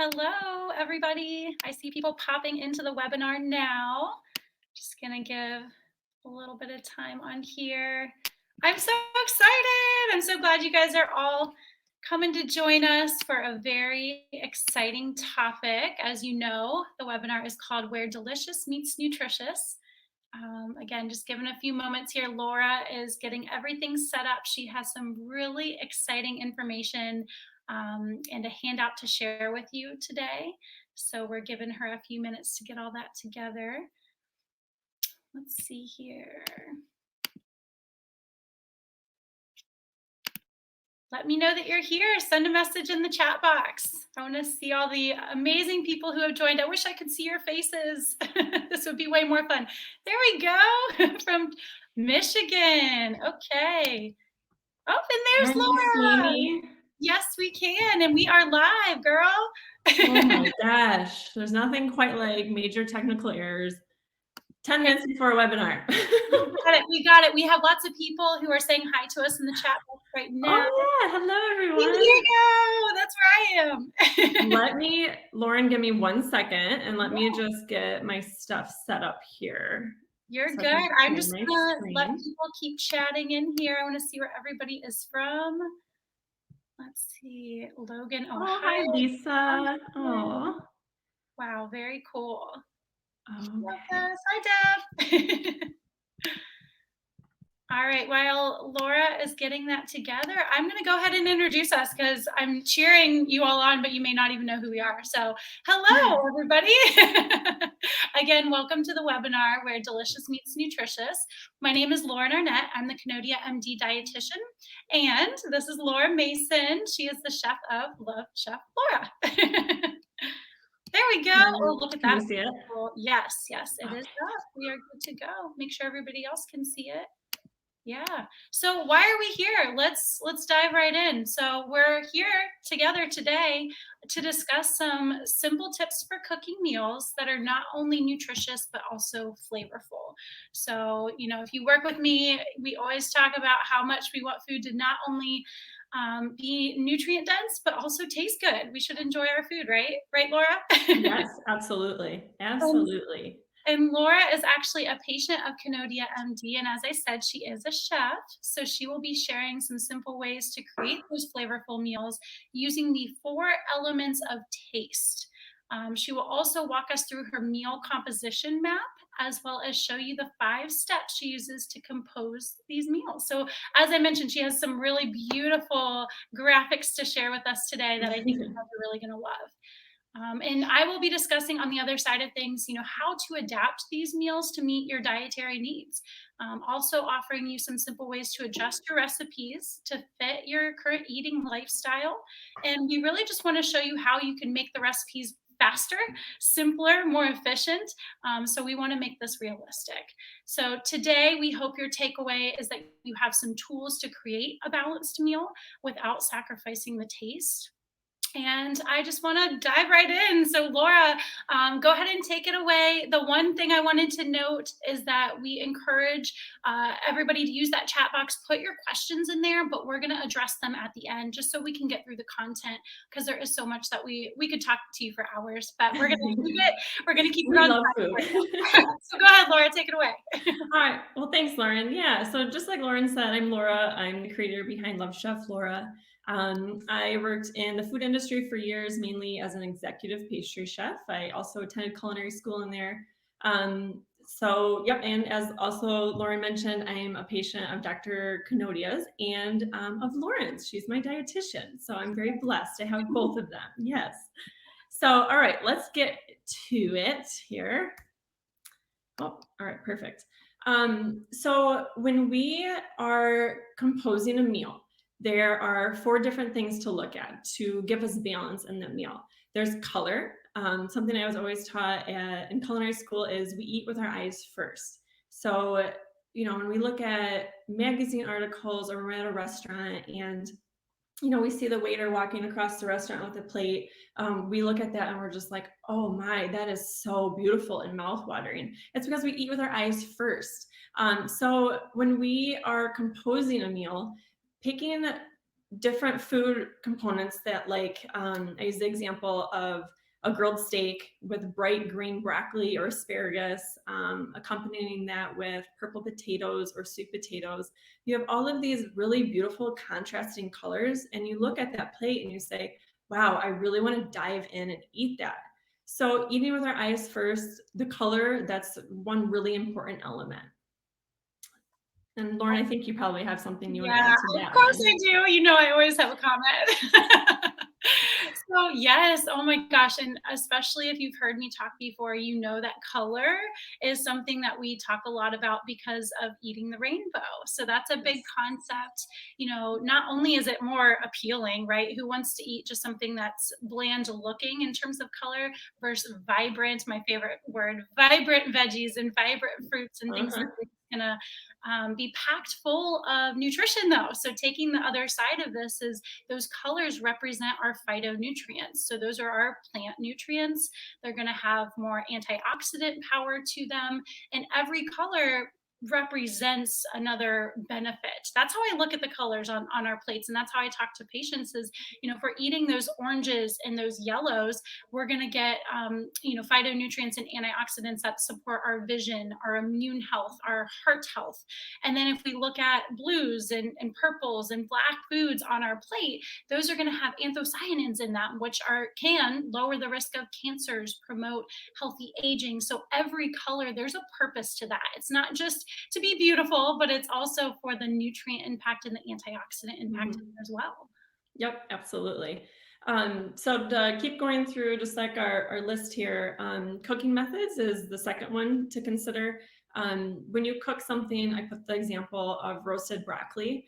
Hello, everybody. I see people popping into the webinar now. Just gonna give a little bit of time on here. I'm so excited. I'm so glad you guys are all coming to join us for a very exciting topic. As you know, the webinar is called Where Delicious Meets Nutritious. Again, just given a few moments here, Laura is getting everything set up. She has some really exciting information and a handout to share with you today. So we're giving her a few minutes to get all that together. Let's see here. Let me know that you're here. Send a message in the chat box. I want to see all the amazing people who have joined. I wish I could see your faces. This would be way more fun. There we go. From Michigan. Okay. Oh, and there's Laura. See me? Yes, we can. And we are live, girl. Oh my gosh. There's nothing quite like major technical errors 10 minutes before a webinar. We got it. We have lots of people who are saying hi to us in the chat box right now. Oh yeah, hello everyone. Diego, that's where I am. Lauren, give me 1 second and let me just get my stuff set up here. You're good. I'm just gonna let people keep chatting in here. I want to see where everybody is from. Let's see, Logan, Ohio. Oh, hi Lisa. Oh. Wow, very cool. Okay. Hi, Deb. All right, while Laura is getting that together, I'm going to go ahead and introduce us because I'm cheering you all on, but you may not even know who we are. So hello, everybody. Again, welcome to the webinar Where Delicious Meets Nutritious. My name is Lauren Arnett. I'm the KanodiaMD Dietitian. And this is Laura Mason. She is the chef of Love Chef Laura. There we go. Oh, look at that. Can you see it? Yes, it is up. We are good to go. Make sure everybody else can see it. Yeah. So why are we here? Let's dive right in. So we're here together today to discuss some simple tips for cooking meals that are not only nutritious but also flavorful. So, if you work with me, we always talk about how much we want food to not only be nutrient dense but also taste good. We should enjoy our food, right? Right, Laura? Yes, absolutely. Absolutely. And Laura is actually a patient of KanodiaMD, and as I said, she is a chef, so she will be sharing some simple ways to create those flavorful meals using the 4 elements of taste. She will also walk us through her meal composition map, as well as show you the 5 steps she uses to compose these meals. So as I mentioned, she has some really beautiful graphics to share with us today that I think you guys are really going to love. And I will be discussing on the other side of things, how to adapt these meals to meet your dietary needs. Also offering you some simple ways to adjust your recipes to fit your current eating lifestyle. And we really just want to show you how you can make the recipes faster, simpler, more efficient. So we want to make this realistic. So today, we hope your takeaway is that you have some tools to create a balanced meal without sacrificing the taste. And I just want to dive right in. So Laura, go ahead and take it away. The one thing I wanted to note is that we encourage everybody to use that chat box, put your questions in there, but we're going to address them at the end just so we can get through the content because there is so much that we could talk to you for hours, but we're going to keep it. We're going to keep it on love food. So go ahead, Laura, take it away. All right. Well, thanks, Lauren. Yeah. So just like Lauren said, I'm Laura. I'm the creator behind Love Chef Laura. I worked in the food industry for years, mainly as an executive pastry chef. I also attended culinary school in there. And as also Lauren mentioned, I am a patient of Dr. Kanodia's and of Lauren's. She's my dietitian. So I'm very blessed to have both of them. Yes. So, all right, let's get to it here. Oh, all right, perfect. So when we are composing a meal, there are 4 different things to look at to give us balance in the meal. There's color. Something I was always taught in culinary school is we eat with our eyes first. So, when we look at magazine articles or we're at a restaurant and we see the waiter walking across the restaurant with a plate. We look at that and we're just like, oh my, that is so beautiful and mouthwatering. It's because we eat with our eyes first. So when we are composing a meal, picking different food components that like, I use the example of a grilled steak with bright green broccoli or asparagus, accompanying that with purple potatoes or sweet potatoes. You have all of these really beautiful contrasting colors, and you look at that plate and you say, wow, I really want to dive in and eat that. So eating with our eyes first, the color, that's one really important element. And Lauren, I think you probably have something you want to Yeah, add to of that course one. I do. You know, I always have a comment. So yes, oh my gosh, and especially if you've heard me talk before, you know that color is something that we talk a lot about because of eating the rainbow. So that's a big Yes. concept. You know, not only is it more appealing, right? Who wants to eat just something that's bland looking in terms of color versus vibrant, my favorite word, vibrant veggies and vibrant fruits and things that Uh-huh. are gonna be packed full of nutrition though. So taking the other side of this is those colors represent our phytonutrients. So those are our plant nutrients. They're going to have more antioxidant power to them. And every color represents another benefit. That's how I look at the colors on our plates. And that's how I talk to patients is, you know, if we're eating those oranges and those yellows, we're going to get, you know, phytonutrients and antioxidants that support our vision, our immune health, our heart health. And then if we look at blues and purples and black foods on our plate, those are going to have anthocyanins in them, which are can lower the risk of cancers, promote healthy aging. So every color, there's a purpose to that. It's not just to be beautiful, but it's also for the nutrient impact and the antioxidant impact Mhm. as well. Yep, absolutely. So to keep going through just like our list here, cooking methods is the second one to consider. When you cook something, I put the example of roasted broccoli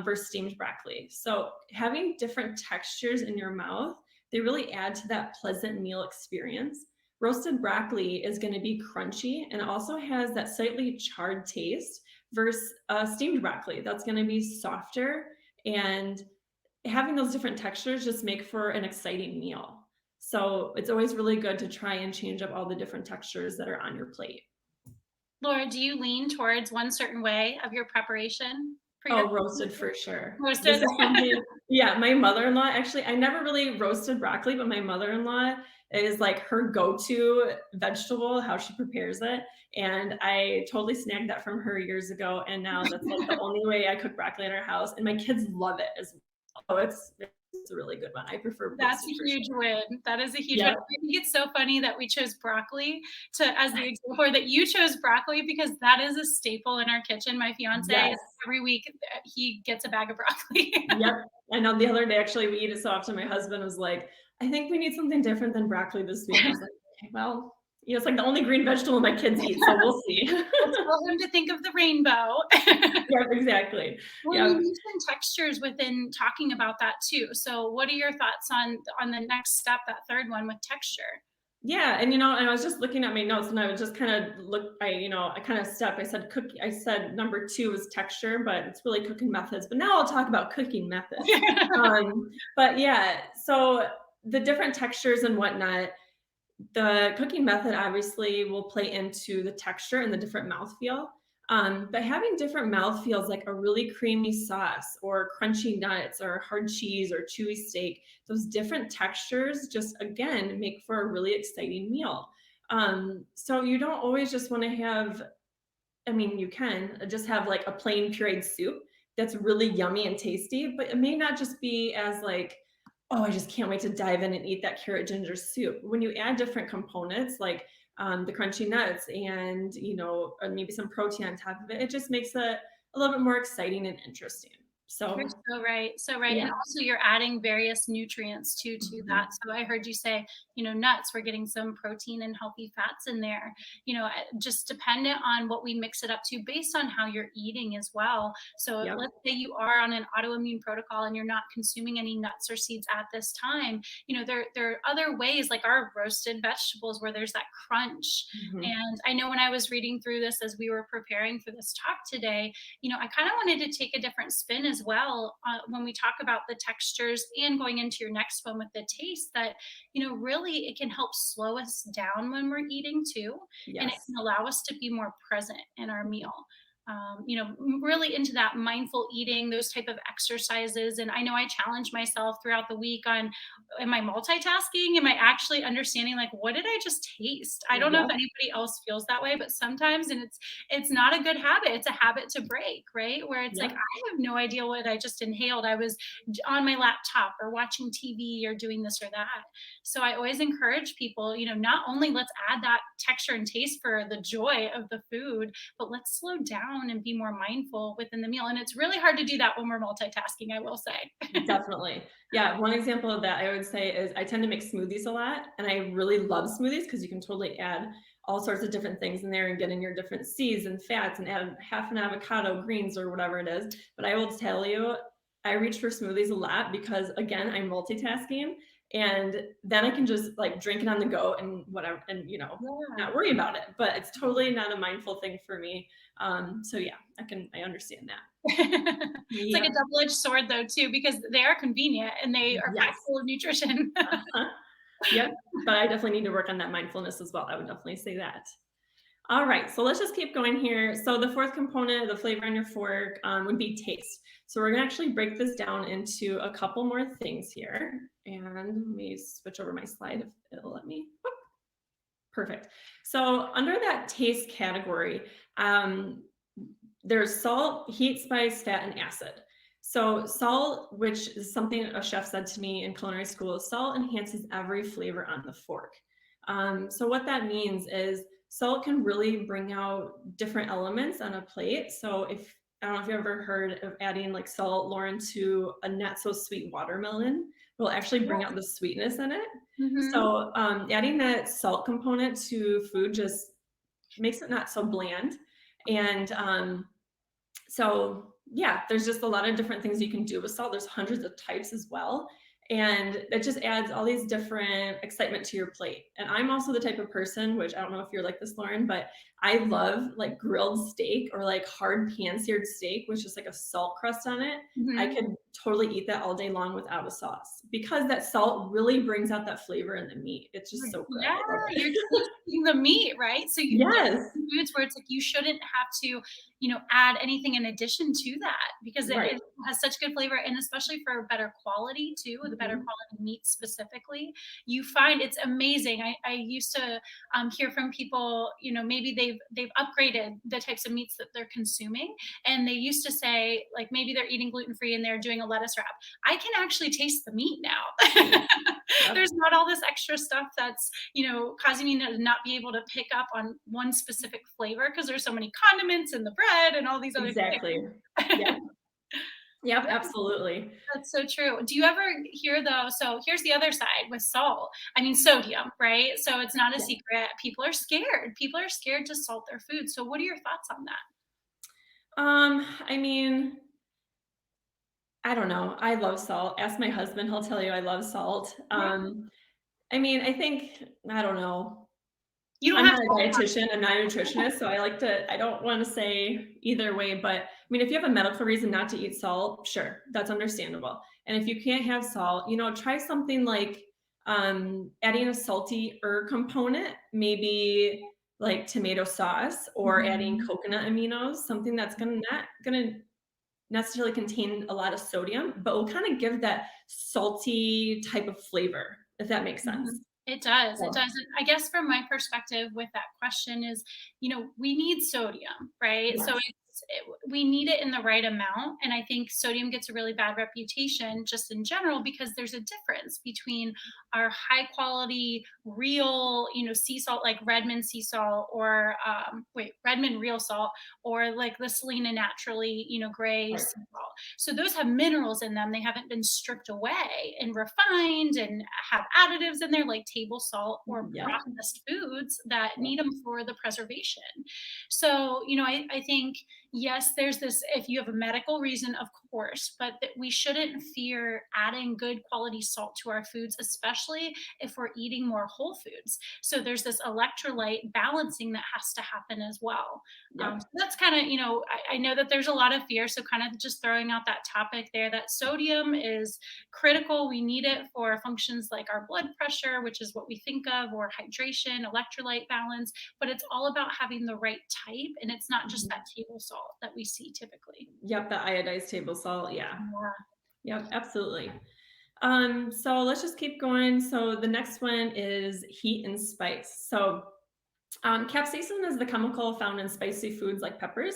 versus steamed broccoli. So having different textures in your mouth, they really add to that pleasant meal experience. Roasted broccoli is going to be crunchy and also has that slightly charred taste versus steamed broccoli. That's going to be softer, and having those different textures just make for an exciting meal. So it's always really good to try and change up all the different textures that are on your plate. Laura, do you lean towards one certain way of your preparation for your Oh, roasted for sure. This roasted? is something, yeah, my mother-in-law, actually, I never really roasted broccoli, but my mother-in-law is like her go-to vegetable, how she prepares it. And I totally snagged that from her years ago. And now that's like the only way I cook broccoli in our house. And my kids love it as well. So it's a really good one. I prefer That's roasted a for huge sure. win. That is a huge win. Yep. I think it's so funny that we chose broccoli to as the example, or that you chose broccoli because that is a staple in our kitchen. My fiance, Yes. every week he gets a bag of broccoli. Yep. I know the other day, actually, we eat it so often. My husband was like, I think we need something different than broccoli this week. I was like, okay, well, you know, it's like the only green vegetable my kids eat, so we'll see. Let's tell him to think of the rainbow. Yeah, exactly. Well, you Yeah. mentioned textures within talking about that too. So what are your thoughts on the next step, that third one with texture? Yeah. And you know, and I was just looking at my notes and I was just kind of I kind of stepped. I said I said number two was texture, but it's really cooking methods. But now I'll talk about cooking methods. But yeah, so the different textures and whatnot, the cooking method obviously will play into the texture and the different mouthfeel. But having different mouthfeels, like a really creamy sauce or crunchy nuts or hard cheese or chewy steak, those different textures just again make for a really exciting meal. So you don't always just want to have, I mean, you can just have like a plain pureed soup that's really yummy and tasty, but it may not just be as like, oh, I just can't wait to dive in and eat that carrot ginger soup. When you add different components like the crunchy nuts and maybe some protein on top of it, it just makes it a little bit more exciting and interesting. You're So so right, so right, and yeah. also you're adding various nutrients to that. Mhm. So I heard you say, you know, nuts, we're getting some protein and healthy fats in there. You know, just dependent on what we mix it up to based on how you're eating as well. So Yep. let's say you are on an autoimmune protocol and you're not consuming any nuts or seeds at this time. You know, there are other ways like our roasted vegetables where there's that crunch. Mhm. And I know when I was reading through this as we were preparing for this talk today, you know, I kind of wanted to take a different spin as well when we talk about the textures and going into your next one with the taste that, you know, really it can help slow us down when we're eating too. And it Yes. can allow us to be more present in our meal. really into that mindful eating, those type of exercises. And I know I challenge myself throughout the week on, am I multitasking? Am I actually understanding, like, what did I just taste? I don't know if Yep. anybody else feels that way, but sometimes, and it's not a good habit. It's a habit to break, right? Where it's like, Yep. I have no idea what I just inhaled. I was on my laptop or watching TV or doing this or that. So I always encourage people, not only let's add that texture and taste for the joy of the food, but let's slow down and be more mindful within the meal. And it's really hard to do that when we're multitasking, I will say. Definitely. Yeah. One example of that I would say is I tend to make smoothies a lot, and I really love smoothies because you can totally add all sorts of different things in there and get in your different seeds and fats and add half an avocado, greens, or whatever it is. But I will tell you, I reach for smoothies a lot because, again, I'm multitasking, and then I can just like drink it on the go and whatever, and Yeah. not worry about it. But it's totally not a mindful thing for me. So yeah, I understand that. It's like a Yep. double-edged sword though too, because they are convenient and they are Yes. packed full of nutrition. Uh-huh. Yep, but I definitely need to work on that mindfulness as well. I would definitely say that. All right, so let's just keep going here. So the fourth component, the flavor on your fork, would be taste. So we're gonna actually break this down into a couple more things here. And let me switch over my slide if it'll let me. Whoop. Perfect. So under that taste category, um, there's salt, heat, spice, fat, and acid. So salt, which is something a chef said to me in culinary school, salt enhances every flavor on the fork. So what that means is salt can really bring out different elements on a plate. So if I don't know if you ever heard of adding like salt, Lauren, to a not so sweet watermelon, will actually bring out the sweetness in it. Mhm. So adding that salt component to food just makes it not so bland. And so yeah, there's just a lot of different things you can do with salt. There's hundreds of types as well. And it just adds all these different excitement to your plate. And I'm also the type of person, which I don't know if you're like this, Lauren, but I love like grilled steak or like hard pan-seared steak with just like a salt crust on it. I Mhm. could totally eat that all day long without a sauce because that salt really brings out that flavor in the meat. It's just Right. so good. Yeah, I love you're it. tasting the meat, right? So there's Yes. some foods where it's like you shouldn't have to, add anything in addition to that because it, Right. it has such good flavor, and especially for better quality too, the better Mhm. quality meat specifically, you find it's amazing. I used to hear from people, maybe they've upgraded the types of meats that they're consuming, and they used to say like maybe they're eating gluten free and they're doing a lettuce wrap. I can actually taste the meat now. Yep. There's not all this extra stuff that's, causing me to not be able to pick up on one specific flavor because there's so many condiments in the bread and all these other Exactly. Yep. things. Yep, Yeah, absolutely. that's so true. Do you ever hear though? So here's the other side with salt. I mean, sodium, right? So it's not a Yeah. secret. People are scared. People are scared to salt their food. So what are your thoughts on that? I mean, I don't know. I love salt. Ask my husband, he'll tell you I love salt. Yeah. I mean, I think I don't know. You don't I'm have not a to. dietitian, I'm not a nutritionist, so I don't wanna say either way, but, I mean, if you have a medical reason not to eat salt, sure, that's understandable. And if you can't have salt, try something like, adding a salty component, maybe like tomato sauce or adding Mhm. coconut aminos, something that's gonna not gonna necessarily contain a lot of sodium, but will kind of give that salty type of flavor, if that makes Mhm. sense. It does, it So, does, and I guess from my perspective with that question is, we need sodium, right? So yes. we need it in the right amount, and I think sodium gets a really bad reputation just in general because there's a difference between our high quality, real, sea salt like Redmond sea salt or, Redmond real salt or like the Selena naturally, gray Right. sea salt. So those have minerals in them. They haven't been stripped away and refined and have additives in there like table salt or Yep. processed foods that Yep. need them for the preservation. So, I think, yes, there's this, if you have a medical reason, of course, but that we shouldn't fear adding good quality salt to our foods, especially especially if we're eating more whole foods. So there's this electrolyte balancing that has to happen as well. Yep. So that's kind of, I know that there's a lot of fear. So kind of just throwing out that topic there, that sodium is critical. We need it for functions like our blood pressure, which is what we think of, or hydration, electrolyte balance, but it's all about having the right type. And it's not just that table salt that we see typically. Yep, the iodized table salt. Yeah. Yeah. Yep, absolutely. So let's just keep going. So the next one is heat and spice. So capsaicin is the chemical found in spicy foods like peppers.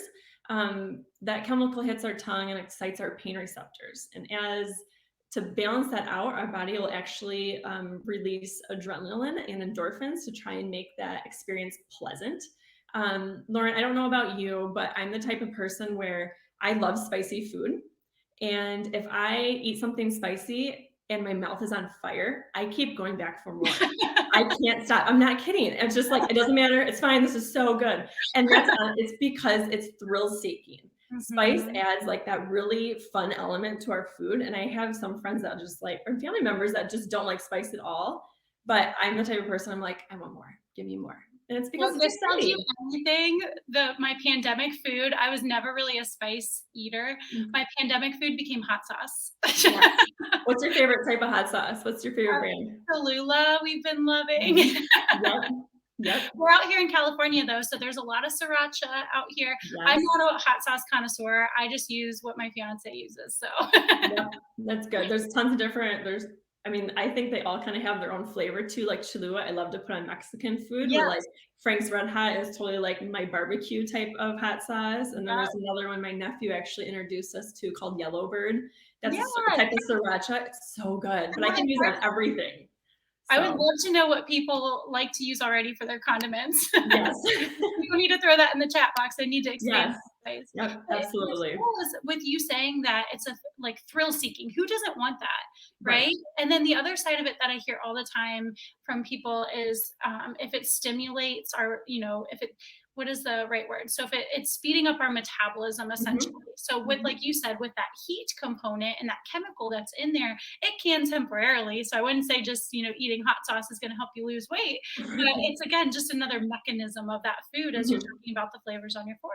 That chemical hits our tongue and excites our pain receptors. And as to balance that out, our body will actually release adrenaline and endorphins to try and make that experience pleasant. Lauren, I don't know about you, but I'm the type of person where I love spicy food. And if I eat something spicy and my mouth is on fire, I keep going back for more. I can't stop. I'm not kidding. It's just like, it doesn't matter. It's fine. This is so good. And it's because it's thrill seeking. Spice adds like that really fun element to our food. And I have some friends that just like, or family members that just don't like spice at all. But I'm the type of person I'm like, I want more. Give me more. And it's because this tells you anything. My pandemic food, I was never really a spice eater. My pandemic food became hot sauce. Yeah. What's your favorite type of hot sauce? What's your favorite brand? Cholula, we've been loving. Yep. We're out here in California though, so there's a lot of sriracha out here. Yes. I'm not a hot sauce connoisseur. I just use what my fiance uses. So yep, that's good. There's tons of different, I think they all kind of have their own flavor too. Like Cholula, I love to put on Mexican food. Yes. Where like Frank's Red Hot is totally like my barbecue type of hot sauce. And then there's another one my nephew actually introduced us to called Yellowbird. That's a type of siracha. It's so good, but I can use it on everything. I would love to know what people like to use already for their condiments. Yes. You need to throw that in the chat box. I need to expand. Yes. Yep, absolutely. With you saying that it's like thrill seeking. Who doesn't want that, right? And then the other side of it that I hear all the time from people is if it stimulates our, what is the right word? So if it's speeding up our metabolism essentially. So with, like you said, with that heat component and that chemical that's in there, it can temporarily. So I wouldn't say just, eating hot sauce is going to help you lose weight, but it's again, just another mechanism of that food as you're talking about the flavors on your fork.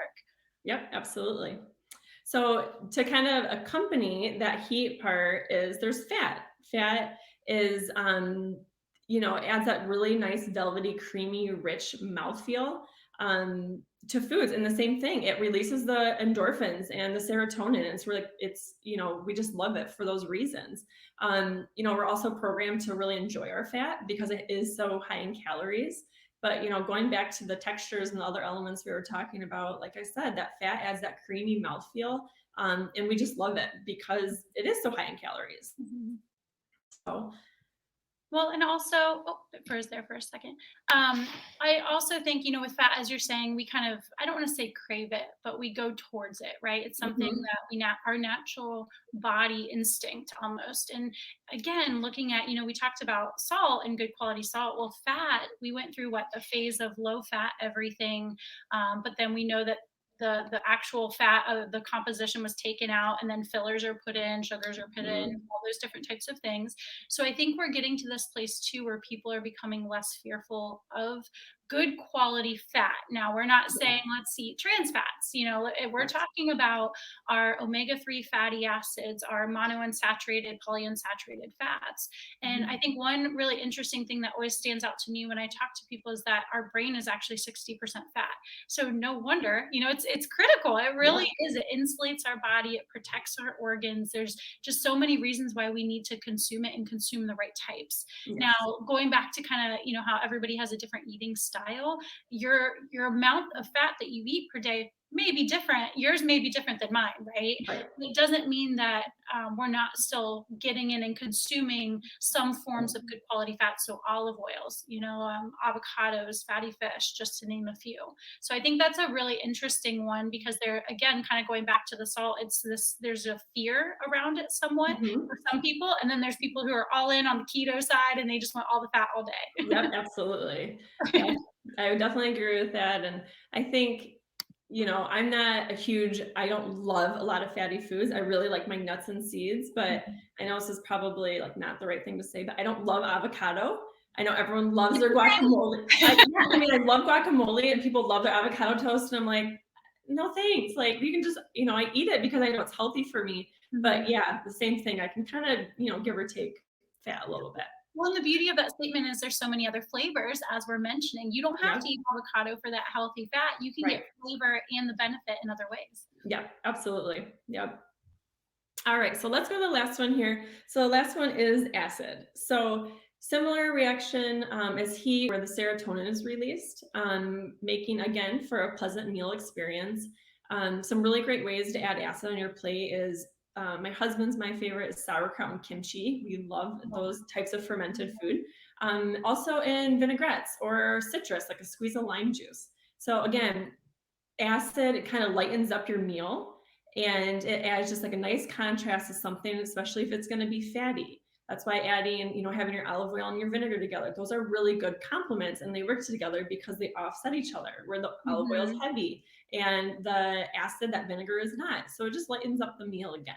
Yep, absolutely. So to kind of accompany that heat part is there's fat. Fat is, adds that really nice, velvety, creamy, rich mouthfeel to foods. And the same thing, it releases the endorphins and the serotonin. We just love it for those reasons. We're also programmed to really enjoy our fat because it is so high in calories. But, going back to the textures and the other elements we were talking about, like I said, that fat adds that creamy mouthfeel. And we just love it because it is so high in calories. So. Well, and also, it froze there for a second. I also think, with fat, as you're saying, we kind of, I don't want to say crave it, but we go towards it, right? It's something that our natural body instinct almost. And again, looking at, we talked about salt and good quality salt. Well, fat, we went through the phase of low fat everything. But then we know that the actual fat of the composition was taken out, and then fillers are put in, sugars are put in, all those different types of things. So I think we're getting to this place too where people are becoming less fearful of good quality fat. Now, we're not saying let's eat trans fats. We're talking about our omega-3 fatty acids, our monounsaturated, polyunsaturated fats. And I think one really interesting thing that always stands out to me when I talk to people is that our brain is actually 60% fat. So no wonder, it's critical. It really is. It insulates our body. It protects our organs. There's just so many reasons why we need to consume it and consume the right types. Now, going back to kind of, how everybody has a different eating style, your amount of fat that you eat per day may be different. Yours may be different than mine, right? It doesn't mean that we're not still getting in and consuming some forms of good quality fat. So olive oils, avocados, fatty fish, just to name a few. So I think that's a really interesting one because they're, again, kind of going back to the salt. There's a fear around it somewhat for some people. And then there's people who are all in on the keto side and they just want all the fat all day. Yep, absolutely. Yeah, I would definitely agree with that. And I think you know, I'm not a huge, I don't love a lot of fatty foods. I really like my nuts and seeds, but Mhm. I know this is probably like not the right thing to say, but I don't love avocado. I know everyone loves their guacamole. Yeah, I mean, I love guacamole and people love their avocado toast. And I'm like, no, thanks. Like you can just, you know, I eat it because I know it's healthy for me. But Mhm. yeah, the same thing. I can kind of, you know, give or take fat a little bit. Well, and the beauty of that statement is there's so many other flavors, as we're mentioning. You don't have Yeah. to eat avocado for that healthy fat. You can Right. get flavor and the benefit in other ways. Yeah, absolutely. Yep. All right, so let's go to the last one here. So the last one is acid. So similar reaction as heat, where the serotonin is released, making again for a pleasant meal experience. Some really great ways to add acid on your plate is my husband's my favorite is sauerkraut and kimchi. We love those types of fermented food. Also in vinaigrettes or citrus, like a squeeze of lime juice. So again, acid, it kind of lightens up your meal and it adds just like a nice contrast to something, especially if it's going to be fatty. That's why adding, you know, having your olive oil and your vinegar together, those are really good complements and they work together because they offset each other, where the olive oil is Mhm. heavy and the acid, that vinegar is not. So it just lightens up the meal again.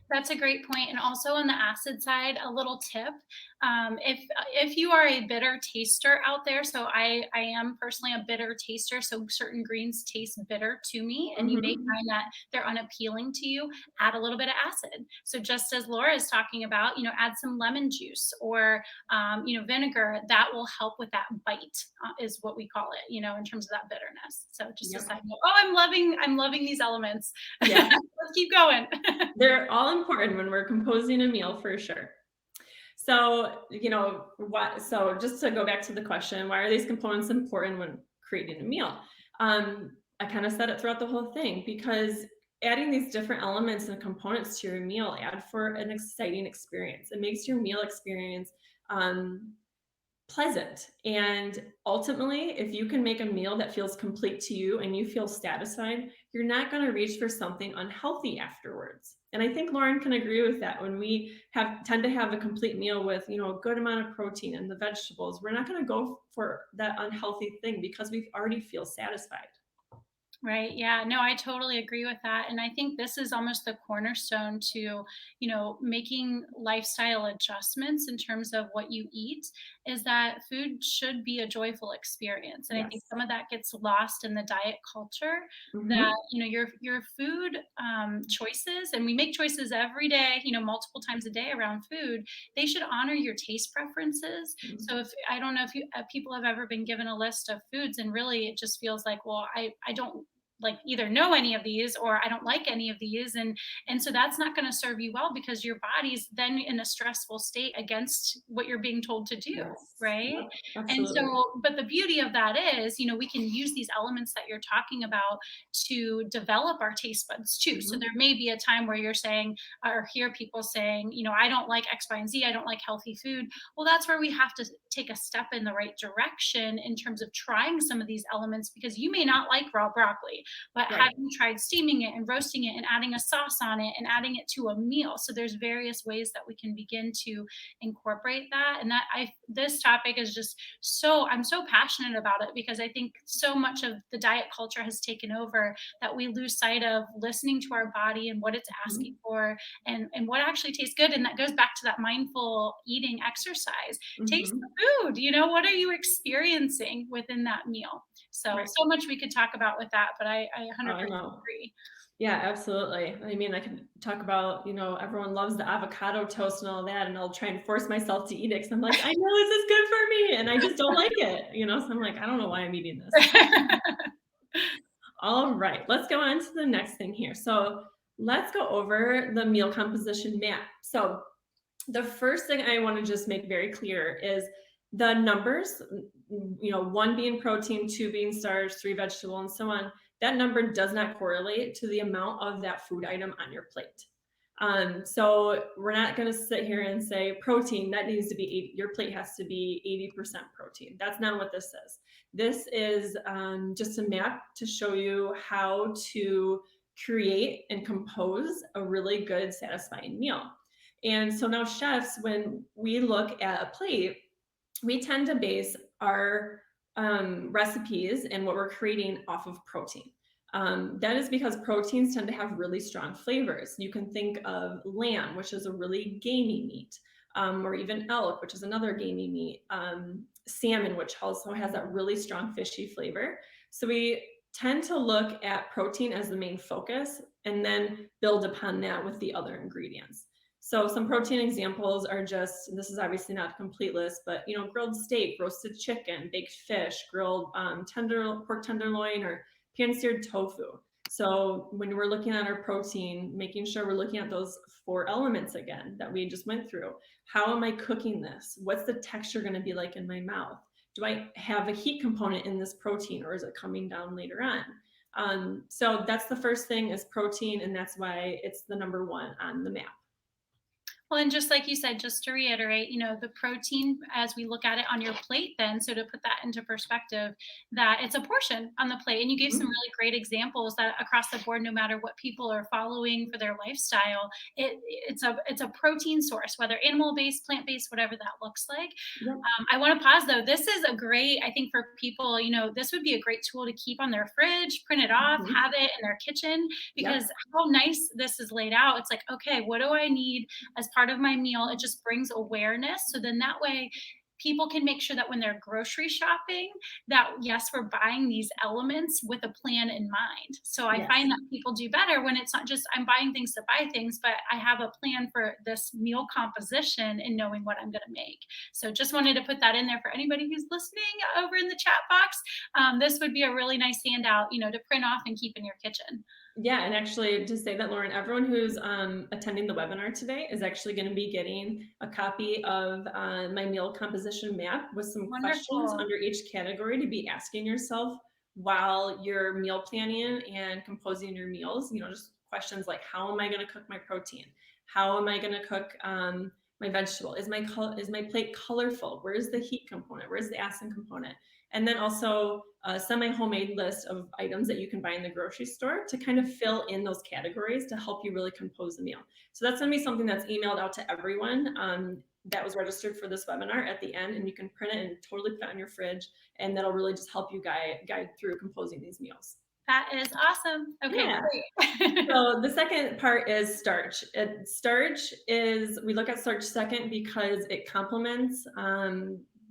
That's a great point. And also on the acid side, a little tip: if you are a bitter taster out there, so I am personally a bitter taster, so certain greens taste bitter to me, and you may Hmm. find that they're unappealing to you. Add a little bit of acid. So just as Laura is talking about, add some lemon juice or vinegar. That will help with that bite, is what we call it. In terms of that bitterness. So just a Yep. side note. Oh, I'm loving these elements. Yeah. Let's keep going. They're all important when we're composing a meal for sure. So, you know, what, so just to go back to the question, why are these components important when creating a meal? I kind of said it throughout the whole thing because adding these different elements and components to your meal add for an exciting experience. It makes your meal experience um, pleasant. And ultimately, if you can make a meal that feels complete to you and you feel satisfied, you're not going to reach for something unhealthy afterwards. And I think Lauren can agree with that. When we have tend to have a complete meal with, you know, a good amount of protein and the vegetables, we're not going to go for that unhealthy thing because we already feel satisfied. Right. Yeah. No, I totally agree with that. And I think this is almost the cornerstone to, making lifestyle adjustments in terms of what you eat, is that food should be a joyful experience. And I think Yes. some of that gets lost in the diet culture, that, Hmm. your food choices, and we make choices every day, multiple times a day around food, they should honor your taste preferences. So if I don't know if people have ever been given a list of foods and really it just feels like, well, I don't like either know any of these or I don't like any of these, and so that's not going to serve you well because your body's then in a stressful state against what you're being told to do, Yes. right? Yep. And Absolutely. so, but the beauty of that is, we can use these elements that you're talking about to develop our taste buds too. So there Hmm. may be a time where you're saying, or hear people saying, I don't like X, Y, and Z, I don't like healthy food. Well, that's where we have to take a step in the right direction in terms of trying some of these elements, because you may not like raw broccoli, but have Right. you tried steaming it and roasting it and adding a sauce on it and adding it to a meal? So there's various ways that we can begin to incorporate that. And that this topic is just I'm so passionate about it, because I think so much of the diet culture has taken over that we lose sight of listening to our body and what it's asking Hmm. for, and what actually tastes good. And that goes back to that mindful eating exercise. Taste Hmm. the food. What are you experiencing within that meal? Right. So much we could talk about with that, but I Oh, 100% I know. agree. Yeah, absolutely. I mean, I could talk about, you know, everyone loves the avocado toast and all that, and I'll try and force myself to eat it because I'm like, I know this is good for me, and I just don't like it, you know? So I'm like, I don't know why I'm eating this. All right, let's go on to the next thing here. So let's go over the meal composition map. So the first thing I want to just make very clear is the numbers, you know, one being protein, two being starch, three vegetable, and so on. That number does not correlate to the amount of that food item on your plate. So we're not going to sit here and say protein that needs to be 80, your plate has to be 80% protein. That's not what this says. This is just a map to show you how to create and compose a really good, satisfying meal. And so now chefs, when we look at a plate, we tend to base our recipes and what we're creating off of protein. That is because proteins tend to have really strong flavors. You can think of lamb, which is a really gamey meat, or even elk, which is another gamey meat, salmon, which also has that really strong fishy flavor. So we tend to look at protein as the main focus and then build upon that with the other ingredients. So some protein examples are just, this is obviously not a complete list, but grilled steak, roasted chicken, baked fish, grilled pork tenderloin, or pan-seared tofu. So when we're looking at our protein, making sure we're looking at those 4 elements again that we just went through. How am I cooking this? What's the texture going to be like in my mouth? Do I have a heat component in this protein, or is it coming down later on? So that's the first thing, is protein, and that's why it's the number 1 on the map. Well, and just like you said, just to reiterate, the protein as we look at it on your plate, then, so to put that into perspective, that it's a portion on the plate. And you gave some really great examples that across the board, no matter what people are following for their lifestyle, it's a protein source, whether animal-based, plant-based, whatever that looks like. Yep. I want to pause though. This is a great, I think for people, this would be a great tool to keep on their fridge, print it off, have it in their kitchen, because how nice this is laid out. It's like, okay, what do I need as part of my meal? It just brings awareness. So then that way people can make sure that when they're grocery shopping, that yes, we're buying these elements with a plan in mind. So I find that people do better when it's not just I'm buying things to buy things, but I have a plan for this meal composition and knowing what I'm going to make. So just wanted to put that in there for anybody who's listening over in the chat box. This would be a really nice handout, to print off and keep in your kitchen. Yeah, and actually to say that, Lauren, everyone who's attending the webinar today is actually going to be getting a copy of my meal composition map with some questions under each category to be asking yourself while you're meal planning and composing your meals. Just questions like, how am I going to cook my protein? How am I going to cook my vegetable? Is my plate colorful? Where's the heat component? Where's the acid component? And then also a semi-homemade list of items that you can buy in the grocery store to kind of fill in those categories to help you really compose a meal. So that's going to be something that's emailed out to everyone that was registered for this webinar at the end, and you can print it and totally put it on your fridge, and that'll really just help you guide through composing these meals. That is awesome. Okay, great. So the second part is starch. We look at starch second because it complements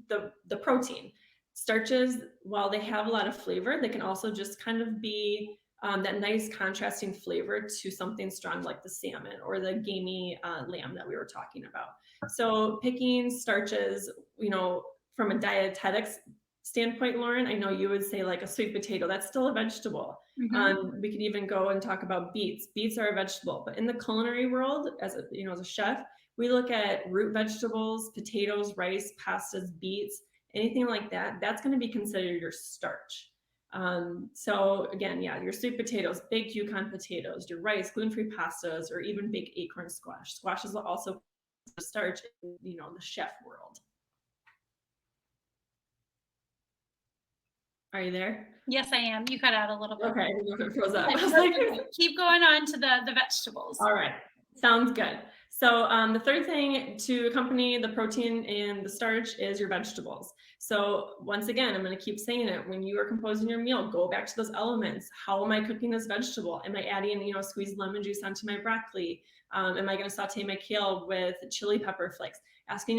the protein. Starches, while they have a lot of flavor, they can also just kind of be that nice contrasting flavor to something strong like the salmon or the gamey lamb that we were talking about. So picking starches, from a dietetics standpoint, Lauren, I know you would say like a sweet potato, that's still a vegetable. We could even go and talk about beets. Beets are a vegetable, but in the culinary world, as a chef, we look at root vegetables, potatoes, rice, pastas, beets, anything like that. That's going to be considered your starch. So again, your sweet potatoes, baked Yukon potatoes, your rice, gluten-free pastas, or even baked acorn squash. Squash is also starch in, the chef world. Are you there? Yes, I am. You cut out a little bit. Okay, it froze up. Keep going on to the vegetables. All right, sounds good. So the third thing to accompany the protein and the starch is your vegetables. So once again, I'm going to keep saying it. When you are composing your meal, go back to those elements. How am I cooking this vegetable? Am I adding, squeezed lemon juice onto my broccoli? Am I going to saute my kale with chili pepper flakes? Asking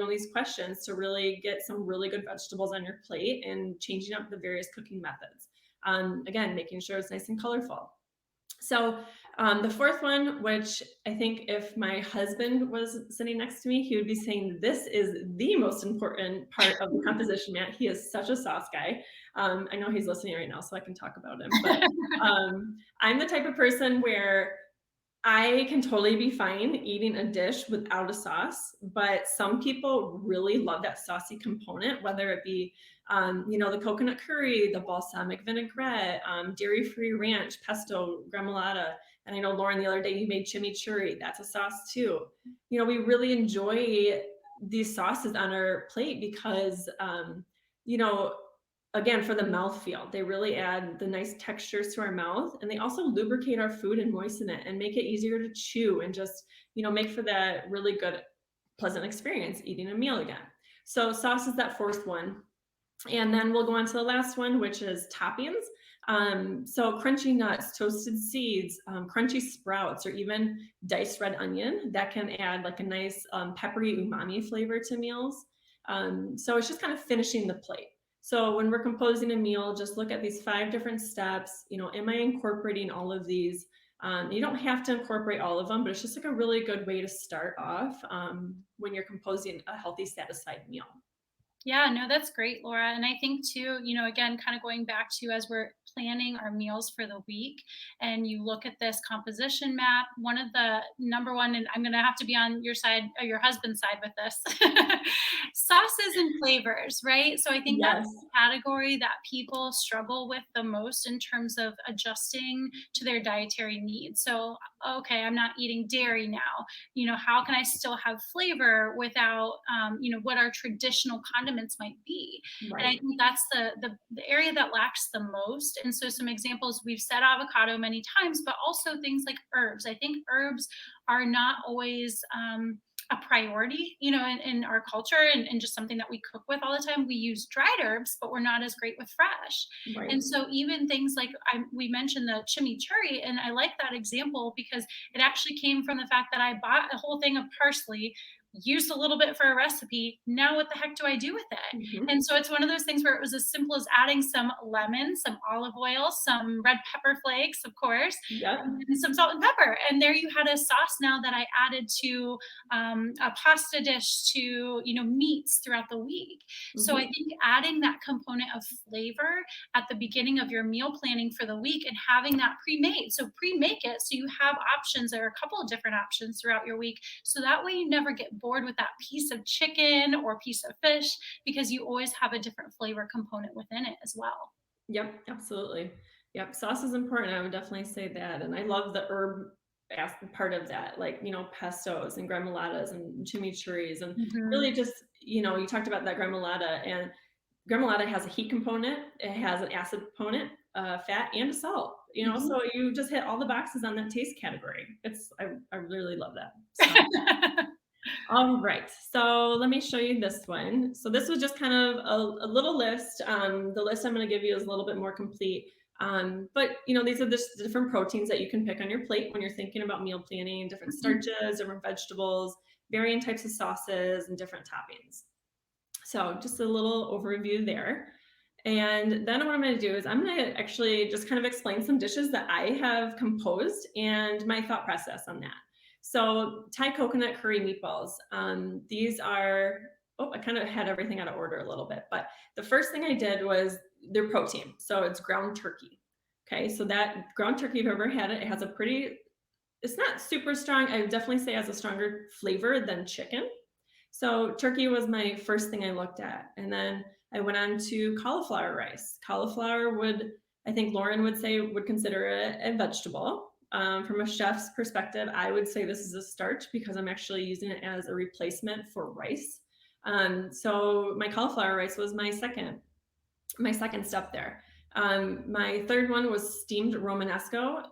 these questions to really get some really good vegetables on your plate and changing up the various cooking methods. Again, making sure it's nice and colorful. So the fourth one, which I think if my husband was sitting next to me, he would be saying this is the most important part of the composition map. He is such a sauce guy. I know he's listening right now, so I can talk about him. But I'm the type of person where I can totally be fine eating a dish without a sauce, but some people really love that saucy component, whether it be, the coconut curry, the balsamic vinaigrette, dairy-free ranch, pesto, gremolata. And I know, Lauren, the other day you made chimichurri. That's a sauce too. We really enjoy these sauces on our plate because, again, for the mouthfeel, they really add the nice textures to our mouth, and they also lubricate our food and moisten it and make it easier to chew and just, make for that really good, pleasant experience eating a meal again. So sauce is that fourth one. And then we'll go on to the last one, which is toppings. So crunchy nuts, toasted seeds, crunchy sprouts, or even diced red onion that can add like a nice peppery umami flavor to meals. So it's just kind of finishing the plate. So when we're composing a meal, just look at these 5 different steps. You know, am I incorporating all of these? You don't have to incorporate all of them, but it's just like a really good way to start off when you're composing a healthy, satisfied meal. Yeah, no, that's great, Laura. And I think too, again, kind of going back to as we're planning our meals for the week and you look at this composition map, one of the number one, and I'm going to have to be on your side or your husband's side with this, sauces and flavors, right? So I think that's Yes. the category that people struggle with the most in terms of adjusting to their dietary needs. So, okay, I'm not eating dairy now. How can I still have flavor without, what our traditional condiments might be? And I Right. think that's the area that lacks the most. And so some examples, we've said avocado many times, but also things like herbs. I think herbs are not always, a priority, in our culture and just something that we cook with all the time. We use dried herbs, but we're not as great with fresh. Right. And so even things like we mentioned the chimichurri, and I like that example because it actually came from the fact that I bought a whole thing of parsley, used a little bit for a recipe. Now, what the heck do I do with it? Mhm. And so it's one of those things where it was as simple as adding some lemon, some olive oil, some red pepper flakes, of course, Yep. and some salt and pepper. And there you had a sauce now that I added to a pasta dish, to meats throughout the week. So I Mhm. think adding that component of flavor at the beginning of your meal planning for the week and having that pre-made. So pre-make it so you have options. There are a couple of different options throughout your week. So that way you never get bored with that piece of chicken or piece of fish because you always have a different flavor component within it as well. Yep, absolutely. Yep, sauce is important. I would definitely say that. And I love the herb part of that, like, pestos and gremoladas and chimichurris. And Mhm. really just, you talked about that gremolata, and gremolata has a heat component, it has an acid component, fat, and a salt. Mhm. So you just hit all the boxes on that taste category. I really love that. So all right, so let me show you this one. So this was just kind of a little list. The list I'm going to give you is a little bit more complete. But these are the different proteins that you can pick on your plate when you're thinking about meal planning, different starches, different vegetables, varying types of sauces, and different toppings. So just a little overview there. And then what I'm going to do is I'm going to actually just kind of explain some dishes that I have composed and my thought process on that. So Thai coconut curry meatballs. These are, oh, I kind of had everything out of order a little bit, but the first thing I did was their protein. So it's ground turkey. Okay, so that ground turkey, if you've ever had it, it has a pretty, it's not super strong. I would definitely say it has a stronger flavor than chicken. So turkey was my first thing I looked at. And then I went on to cauliflower rice. Cauliflower I think Lauren would say, would consider it a vegetable. From a chef's perspective, I would say this is a starch because I'm actually using it as a replacement for rice. So my cauliflower rice was my second step there. My third one was steamed Romanesco.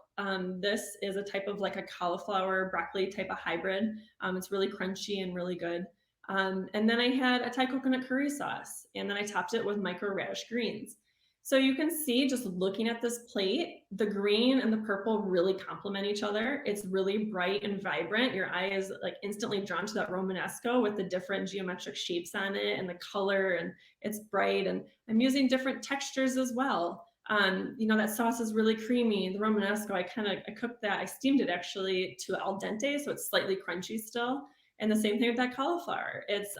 This is a type of like a cauliflower broccoli type of hybrid. It's really crunchy and really good. And then I had a Thai coconut curry sauce, and then I topped it with micro radish greens. So you can see just looking at this plate, the green and the purple really complement each other. It's really bright and vibrant. Your eye is like instantly drawn to that Romanesco with the different geometric shapes on it and the color, and it's bright. And I'm using different textures as well. That sauce is really creamy. The Romanesco, I cooked that. I steamed it actually to al dente, so it's slightly crunchy still. And the same thing with that cauliflower. It's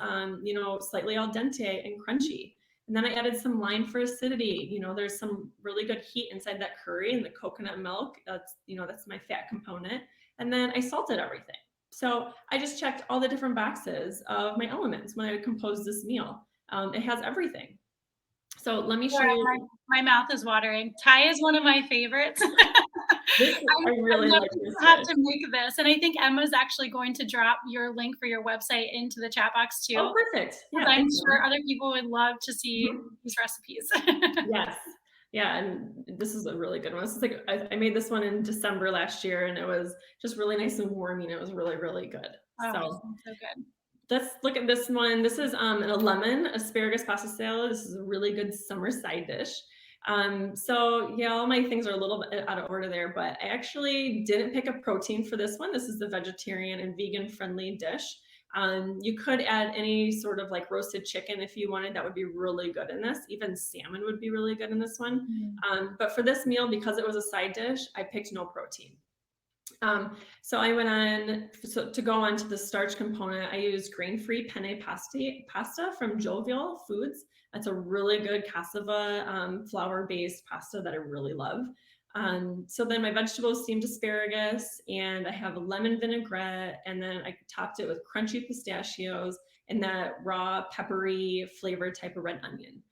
slightly al dente and crunchy. And then I added some lime for acidity. There's some really good heat inside that curry and the coconut milk. That's my fat component. And then I salted everything. So I just checked all the different boxes of my elements when I composed this meal. It has everything. So let me show Laura, you. my mouth is watering. Thai is one of my favorites. I I really love like that this you have dish. to make this, and I think Emma's actually going to drop your link for your website into the chat box too, Oh, perfect. because Yeah, I'm thanks, sure Lauren. other people would love to see Mhm. these recipes. Yes. Yeah, and this is a really good one. This is like I made this one in December last year, and it was just really nice and warm. It was really, really good. Oh, So sounds so good. let's look at this one. This is a lemon asparagus pasta salad. This is a really good summer side dish. So yeah, all my things are a little bit out of order there, but I actually didn't pick a protein for this one. This is the vegetarian and vegan friendly dish. You could add any sort of like roasted chicken if you wanted. That would be really good in this. Even salmon would be really good in this one. But for this meal, because it was a side dish, I picked no protein. So I went on, to go on to the starch component, I used grain-free penne pasta from Jovial Foods. That's a really good cassava flour-based pasta that I really love. So then my vegetables, steamed asparagus, and I have a lemon vinaigrette, and then I topped it with crunchy pistachios and that raw peppery flavored type of red onion.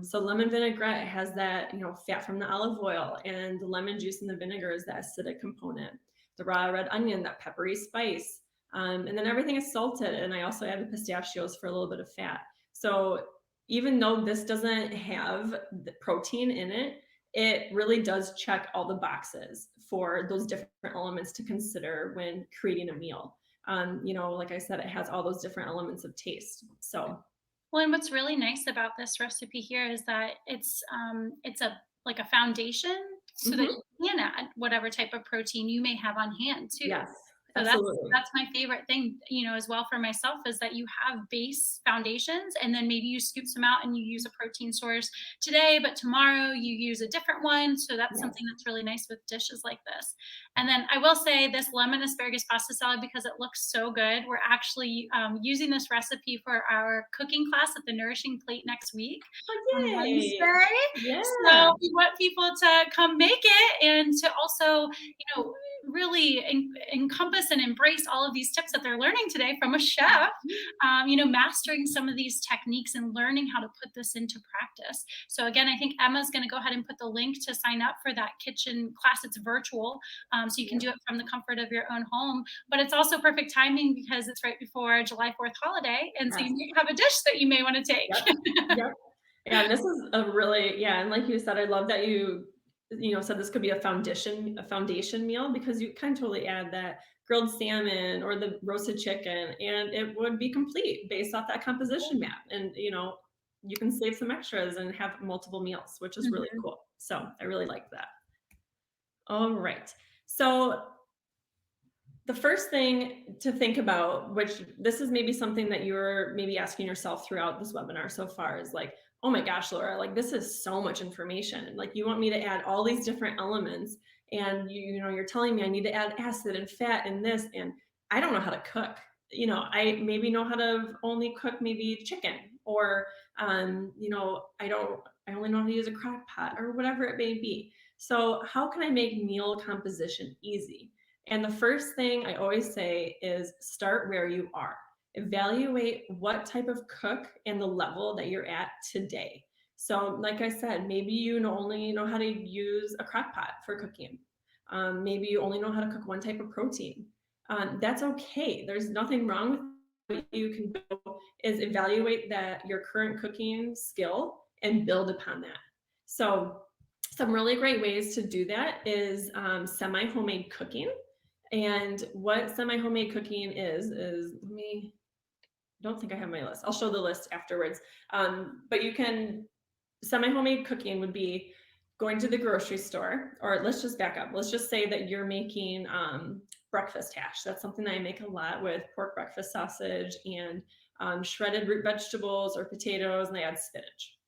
So lemon vinaigrette has that, fat from the olive oil, and the lemon juice and the vinegar is the acidic component. The raw red onion, that peppery spice. And then everything is salted. And I also added pistachios for a little bit of fat. So even though this doesn't have the protein in it, it really does check all the boxes for those different elements to consider when creating a meal. Like I said, it has all those different elements of taste. So Well, and what's really nice about this recipe here is that it's a like a foundation so that mhm, you can add whatever type of protein you may have on hand too. yes, So absolutely. that's my favorite thing, as well for myself is that you have base foundations and then maybe you scoop some out and you use a protein source today, but tomorrow you use a different one. So that's Yes. something that's really nice with dishes like this. And then I will say this lemon asparagus pasta salad, because it looks so good. We're actually using this recipe for our cooking class at the Nourishing Plate next week on Oh, yay. Wednesday. Yeah. So we want people to come make it and to also, really encompass and embrace all of these tips that they're learning today from a chef, mastering some of these techniques and learning how to put this into practice. So again, I think Emma's going to go ahead and put the link to sign up for that kitchen class. It's virtual, so you can Yep. do it from the comfort of your own home. But it's also perfect timing because it's right before July 4th holiday. And so Yes. you may have a dish that you may want to take. Yep. Yep. Yeah, and this is a really, yeah, and like you said, I love that you said this could be a foundation meal because you can totally add that grilled salmon or the roasted chicken and it would be complete based off that composition map. And you can save some extras and have multiple meals, which is really Mhm. cool. So I really like that. All right. So the first thing to think about, which this is maybe something that you're maybe asking yourself throughout this webinar so far, is like, oh my gosh, Laura, like this is so much information. Like you want me to add all these different elements, and you're telling me I need to add acid and fat and this, and I don't know how to cook. I maybe know how to only cook maybe chicken, or I only know how to use a crock pot or whatever it may be. So how can I make meal composition easy? And the first thing I always say is start where you are. Evaluate what type of cook and the level that you're at today. So, like I said, maybe you only know how to use a crock pot for cooking. Maybe you only know how to cook one type of protein. That's okay. There's nothing wrong with what you can do is evaluate that your current cooking skill and build upon that. So, some really great ways to do that is semi-homemade cooking. And what semi-homemade cooking is don't think I have my list. I'll show the list afterwards. But semi-homemade cooking would be going to the grocery store, or let's just back up. Let's just say that you're making breakfast hash. That's something that I make a lot with pork breakfast sausage and shredded root vegetables or potatoes, and I add spinach.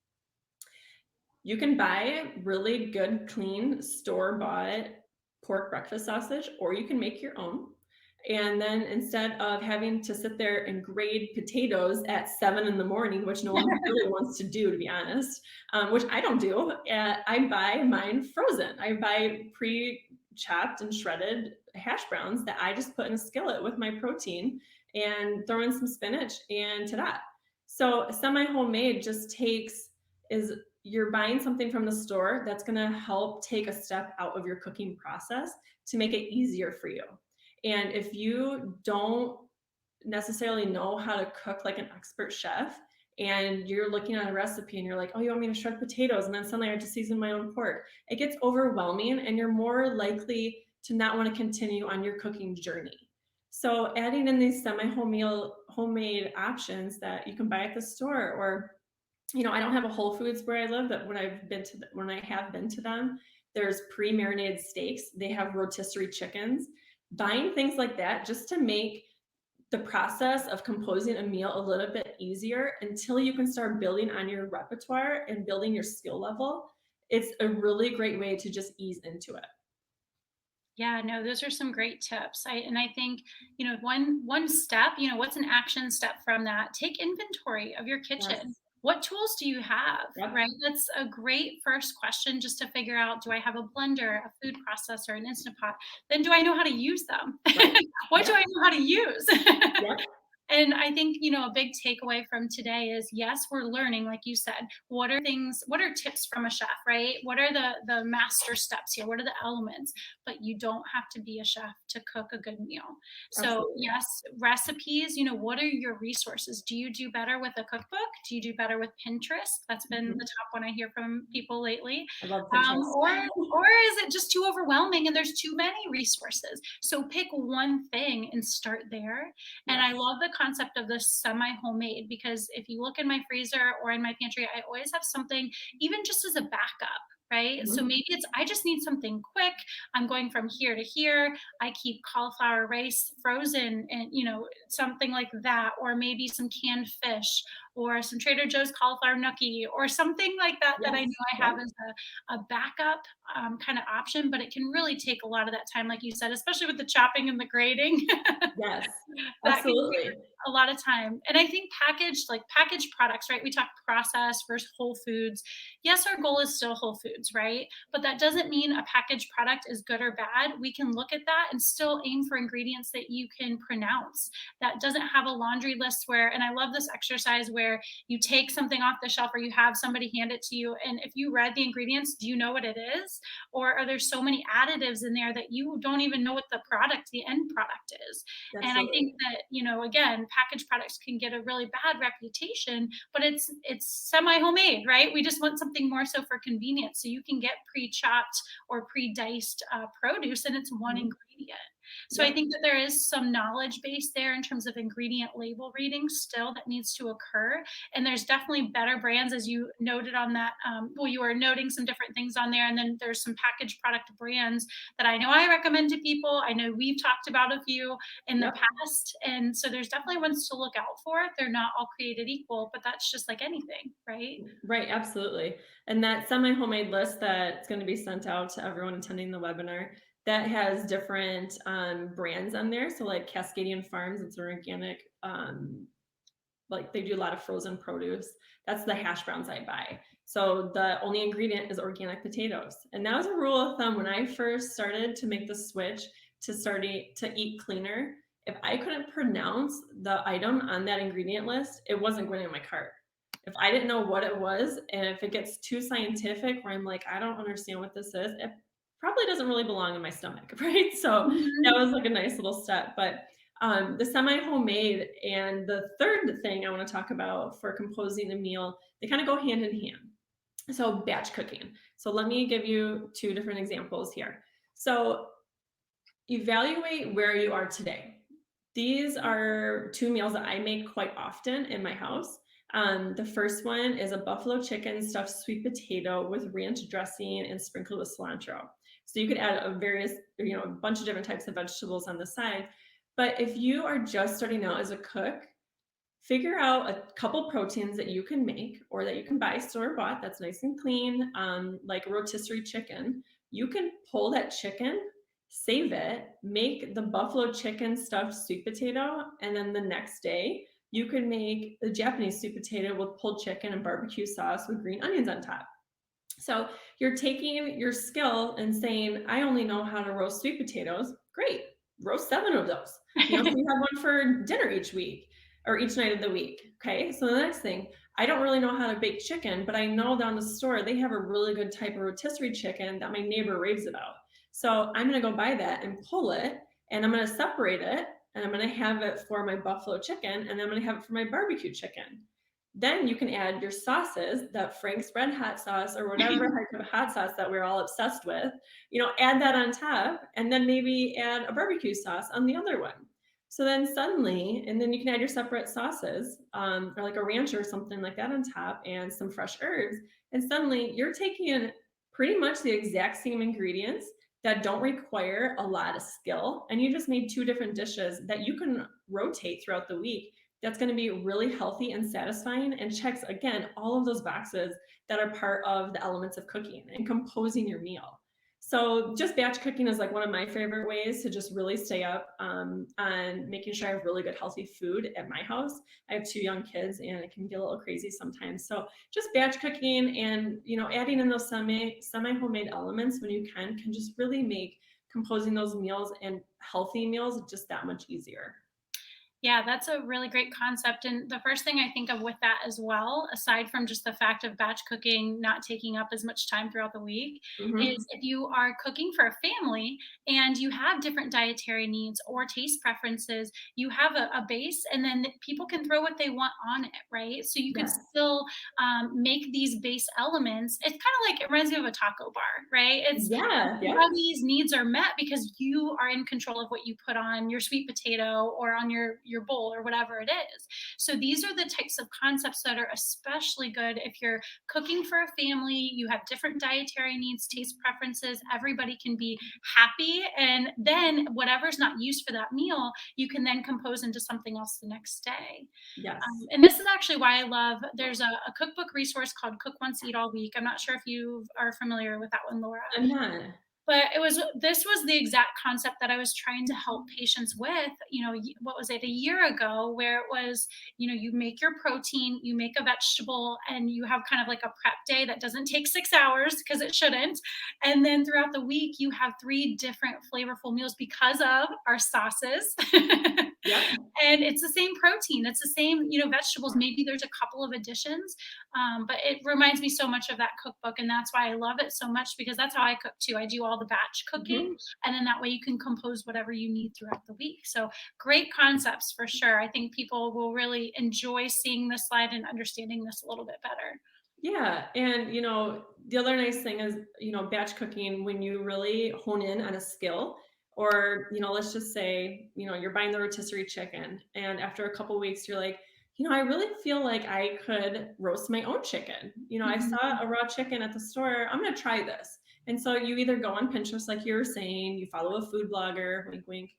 You can buy really good, clean, store-bought pork breakfast sausage, or you can make your own. And then instead of having to sit there and grate potatoes at 7 in the morning, which no one really wants to do, to be honest, which I don't do, I buy mine frozen. I buy pre-chopped and shredded hash browns that I just put in a skillet with my protein and throw in some spinach and ta-da. So semi-homemade just is you're buying something from the store that's going to help take a step out of your cooking process to make it easier for you. And if you don't necessarily know how to cook like an expert chef and you're looking at a recipe and you're like, oh, you want me to shred potatoes? And then suddenly I have to season my own pork. It gets overwhelming and you're more likely to not want to continue on your cooking journey. So adding in these homemade options that you can buy at the store, or I don't have a Whole Foods where I live, but when I have been to them, there's pre-marinated steaks. They have rotisserie chickens. Buying things like that just to make the process of composing a meal a little bit easier until you can start building on your repertoire and building your skill level. It's a really great way to just ease into it. Yeah, no, those are some great tips. I think, one step, what's an action step from that? Take inventory of your kitchen. Yes. What tools do you have, Yep. right? That's a great first question just to figure out, do I have a blender, a food processor, an Instant Pot? Then do I know how to use them? Right. What do Yep. I know how to use? Yep. And I think, a big takeaway from today is, yes, we're learning, like you said, what are tips from a chef, right? What are the master steps here? What are the elements? But you don't have to be a chef to cook a good meal. So Absolutely. yes, recipes, what are your resources? Do you do better with a cookbook? Do you do better with Pinterest? That's been the Mhm. top one I hear from people lately. I love Pinterest. Or is it just too overwhelming and there's too many resources? So pick one thing and start there. And I Yes. love the concept of the semi homemade, because if you look in my freezer or in my pantry, I always have something, even just as a backup. Right. So Mhm. maybe I just need something quick. I'm going from here to here. I keep cauliflower rice frozen and, something like that. Or maybe some canned fish or some Trader Joe's cauliflower gnocchi or something like that that I Yes. know I have Yep. as a backup kind of option. But it can really take a lot of that time, like you said, especially with the chopping and the grating. Yes. That can take Absolutely. a lot of time. And I think packaged products, right? We talk processed versus whole foods. Yes, our goal is still whole foods, right? But that doesn't mean a packaged product is good or bad. We can look at that and still aim for ingredients that you can pronounce. That doesn't have a laundry list where, and I love this exercise where you take something off the shelf or you have somebody hand it to you. And if you read the ingredients, do you know what it is? Or are there so many additives in there that you don't even know what the end product is? And I think Absolutely. that, again, packaged products can get a really bad reputation, but it's semi homemade, right? We just want something more so for convenience. So you can get pre-chopped or pre-diced produce, and it's one Mhm. ingredient. So I Yep. think that there is some knowledge base there in terms of ingredient label reading still that needs to occur. And there's definitely better brands, as you noted on that. Well, you were noting some different things on there, and then there's some packaged product brands that I know I recommend to people. I know we've talked about a few in the Yep. past. And so there's definitely ones to look out for. They're not all created equal, but that's just like anything, right? Right, absolutely. And that semi-homemade list that's going to be sent out to everyone attending the webinar, that has different brands on there. So like Cascadian Farms, it's an organic, like they do a lot of frozen produce. That's the hash browns I buy. So the only ingredient is organic potatoes. And that was a rule of thumb when I first started to make the switch to starting to eat cleaner. If I couldn't pronounce the item on that ingredient list, it wasn't going in my cart. If I didn't know what it was, and if it gets too scientific where I'm like, I don't understand what this is, it probably doesn't really belong in my stomach, right? So that Mhm. was like a nice little step. But the semi homemade and the third thing I want to talk about for composing a meal, they kind of go hand in hand. So, batch cooking. So, let me give you two different examples here. So, evaluate where you are today. These are two meals that I make quite often in my house. The first one is a buffalo chicken stuffed sweet potato with ranch dressing and sprinkled with cilantro. So you could add a bunch of different types of vegetables on the side. But if you are just starting out as a cook, figure out a couple proteins that you can make or that you can buy store bought that's nice and clean, like rotisserie chicken. You can pull that chicken, save it, make the buffalo chicken stuffed sweet potato, and then the next day you can make the Japanese sweet potato with pulled chicken and barbecue sauce with green onions on top. So you're taking your skill and saying, I only know how to roast sweet potatoes. Great. Roast 7 of those. So you have one for dinner each week or each night of the week. Okay. So the next thing, I don't really know how to bake chicken, but I know down the store they have a really good type of rotisserie chicken that my neighbor raves about. So I'm going to go buy that and pull it, and I'm going to separate it, and I'm going to have it for my buffalo chicken, and I'm going to have it for my barbecue chicken. Then you can add your sauces, that Frank's Red Hot sauce or whatever type of hot sauce that we're all obsessed with. Add that on top, and then maybe add a barbecue sauce on the other one. So then suddenly, and then you can add your separate sauces, or like a ranch or something like that on top and some fresh herbs. And suddenly you're taking in pretty much the exact same ingredients that don't require a lot of skill. And you just made two different dishes that you can rotate throughout the week. That's going to be really healthy and satisfying and checks, again, all of those boxes that are part of the elements of cooking and composing your meal. So just batch cooking is like one of my favorite ways to just really stay up on making sure I have really good healthy food at my house. I have two young kids and it can get a little crazy sometimes. So just batch cooking and adding in those semi homemade elements when you can just really make composing those meals and healthy meals just that much easier. Yeah, that's a really great concept. And the first thing I think of with that as well, aside from just the fact of batch cooking not taking up as much time throughout the week, Hmm. is if you are cooking for a family and you have different dietary needs or taste preferences, you have a base and then people can throw what they want on it, right? So you could Yes. still make these base elements. It's kind of like, it reminds me of a taco bar, right? It's Yeah. Yeah. everybody's needs are met because you are in control of what you put on your sweet potato or on your bowl or whatever it is. So these are the types of concepts that are especially good if you're cooking for a family, you have different dietary needs, taste preferences, everybody can be happy, and then whatever's not used for that meal, you can then compose into something else the next day. Yes. And this is actually why I love, there's a cookbook resource called Cook Once, Eat All Week. I'm not sure if you are familiar with that one, Laura. I'm not. But this was the exact concept that I was trying to help patients with, what was it, a year ago, where it was, you make your protein, you make a vegetable, and you have kind of like a prep day that doesn't take 6 hours because it shouldn't. And then throughout the week, you have three different flavorful meals because of our sauces. Yep. And it's the same protein, it's the same, vegetables. Maybe there's a couple of additions, but it reminds me so much of that cookbook, and that's why I love it so much because that's how I cook too. I do all the batch cooking, Hmm. and then that way you can compose whatever you need throughout the week. So great concepts for sure. I think people will really enjoy seeing this slide and understanding this a little bit better. Yeah, and the other nice thing is, batch cooking when you really hone in on a skill, or let's just say, you're buying the rotisserie chicken, and after a couple weeks, you're like, I really feel like I could roast my own chicken. I saw Mhm. a raw chicken at the store. I'm gonna try this. And so you either go on Pinterest, like you were saying, you follow a food blogger, wink, wink,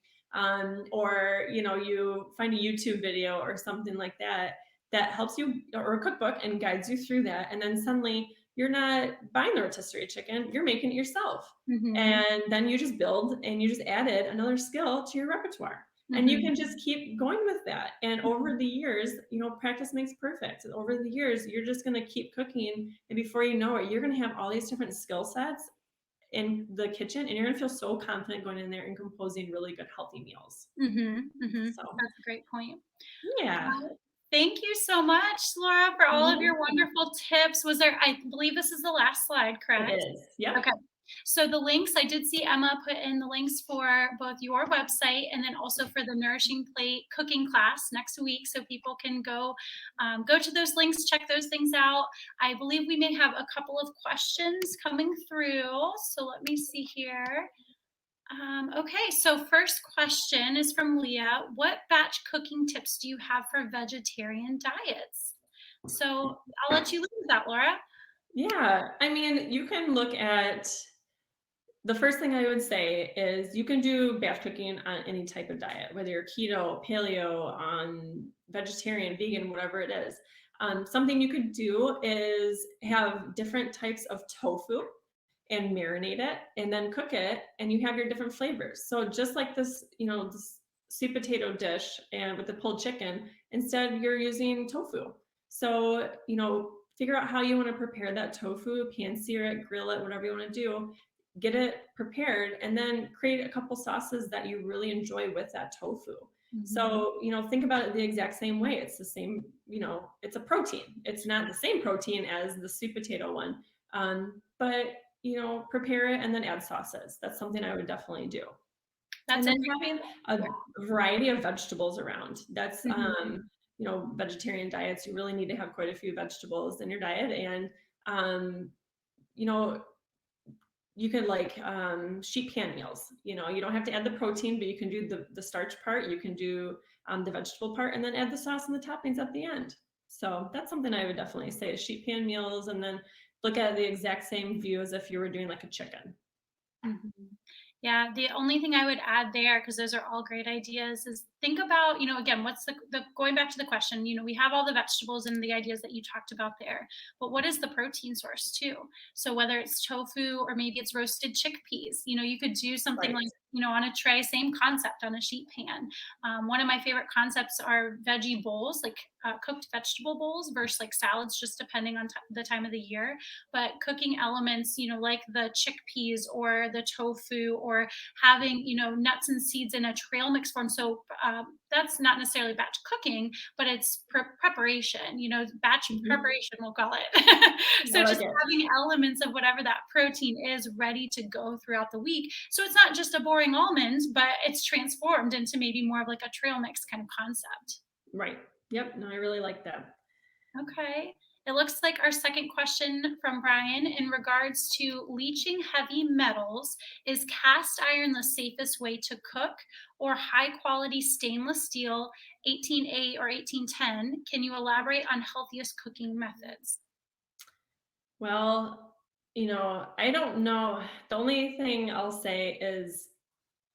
or you find a YouTube video or something like that helps you, or a cookbook, and guides you through that. And then suddenly you're not buying the rotisserie chicken, you're making it yourself. Mhm. And then you just build and you just added another skill to your repertoire. And you Mhm. can just keep going with that. And over the years, practice makes perfect. Over the years, you're just going to keep cooking. And before you know it, you're going to have all these different skill sets in the kitchen. And you're going to feel so confident going in there and composing really good, healthy meals. Mhm. Mhm. So, That's a great point. yeah, Thank you so much, Laura, for all of yeah, your wonderful tips. I believe this is the last slide, it correct? is. Yep. Okay. So the links, I did see Emma put in the links for both your website and then also for the Nourishing Plate cooking class next week. So people can go to those links, check those things out. I believe we may have a couple of questions coming through. So let me see here. Okay, so first question is from Leah. What batch cooking tips do you have for vegetarian diets? So I'll let you lead with that, Laura. Yeah, I mean, you can look at the first thing I would say is you can do batch cooking on any type of diet, whether you're keto, paleo, on vegetarian, vegan, whatever it is. Something you could do is have different types of tofu and marinate it and then cook it, and you have your different flavors. So just like this, this sweet potato dish and with the pulled chicken, instead you're using tofu. So, figure out how you want to prepare that tofu, pan sear it, grill it, whatever you want to do, get it prepared, and then create a couple sauces that you really enjoy with that tofu. Mhm. So, think about it the exact same way. It's the same, it's a protein. It's not the same protein as the sweet potato one. But prepare it and then add sauces. That's something I would definitely do. That's And a then great having idea. a variety of vegetables around. That's Mhm. vegetarian diets, you really need to have quite a few vegetables in your diet. And um, you know, you could like sheet pan meals. You know, you don't have to add the protein, but you can do the starch part. You can do the vegetable part, and then add the sauce and the toppings at the end. So that's something I would definitely say is sheet pan meals, and then look at the exact same view as if you were doing like a chicken. Mhm. Yeah, the only thing I would add there, because those are all great ideas, is think about, again, what's the going back to the question, we have all the vegetables and the ideas that you talked about there, but what is the protein source too? So whether it's tofu or maybe it's roasted chickpeas, you could do something Right. like, on a tray, same concept on a sheet pan. One of my favorite concepts are veggie bowls, like cooked vegetable bowls versus like salads, just depending on the time of the year. But cooking elements, like the chickpeas or the tofu, or having, nuts and seeds in a trail mix form. So that's not necessarily batch cooking, but it's preparation, batch Mhm. preparation, we'll call it. I So like just it. having elements of whatever that protein is ready to go throughout the week. So it's not just a boring almond, but it's transformed into maybe more of like a trail mix kind of concept. Right. Yep. No, I really like that. Okay. It looks like our second question from Brian in regards to leaching heavy metals, is cast iron the safest way to cook, or high quality stainless steel 18A or 1810? Can you elaborate on healthiest cooking methods? Well, I don't know. The only thing I'll say is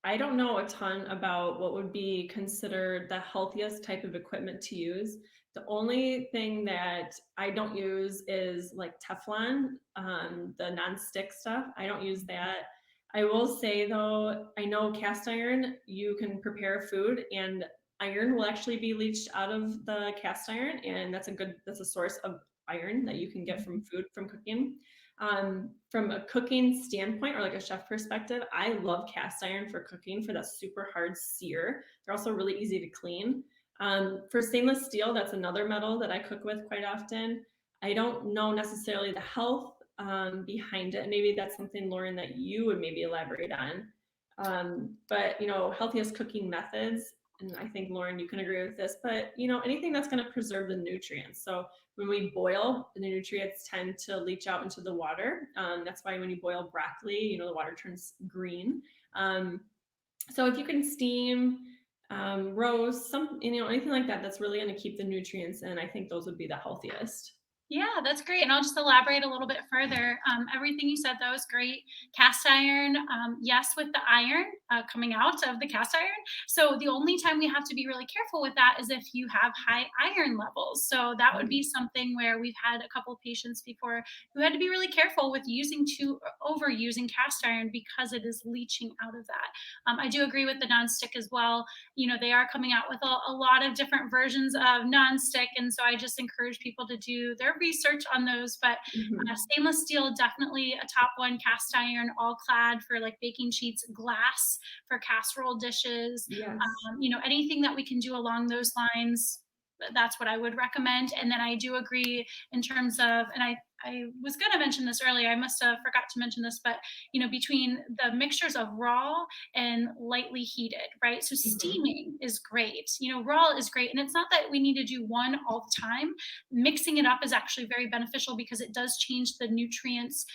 I don't know a ton about what would be considered the healthiest type of equipment to use. The only thing that I don't use is like Teflon, the non-stick stuff. I don't use that. I will say though, I know cast iron, you can prepare food and iron will actually be leached out of the cast iron, and that's a source of iron that you can get from food from cooking. From a cooking standpoint or like a chef perspective, I love cast iron for cooking for that super hard sear. They're also really easy to clean. For stainless steel, that's another metal that I cook with quite often. I don't know necessarily the health behind it. Maybe that's something, Lauren, that you would maybe elaborate on. But healthiest cooking methods, and I think Lauren, you can agree with this. But anything that's going to preserve the nutrients. So when we boil, the nutrients tend to leach out into the water. That's why when you boil broccoli, the water turns green. So if you can steam, roast, anything like that, that's really going to keep the nutrients in. I think those would be the healthiest. Yeah, that's great. And I'll just elaborate a little bit further. Everything you said, that was great. Cast iron, yes, with the iron coming out of the cast iron. So the only time we have to be really careful with that is if you have high iron levels. So that would be something where we've had a couple of patients before who had to be really careful with overusing cast iron because it is leaching out of that. I do agree with the nonstick as well. They are coming out with a lot of different versions of nonstick. And so I just encourage people to do their research on those. But Mhm. stainless steel, definitely a top one. Cast iron, all clad for like baking sheets, glass for casserole dishes. Yes. Anything that we can do along those lines, that's what I would recommend. And then I do agree in terms of, and I was going to mention this earlier. I must have forgot to mention this, but between the mixtures of raw and lightly heated, right? So Mhm. steaming is great. Raw is great, and it's not that we need to do one all the time. Mixing it up is actually very beneficial because it does change the nutrients,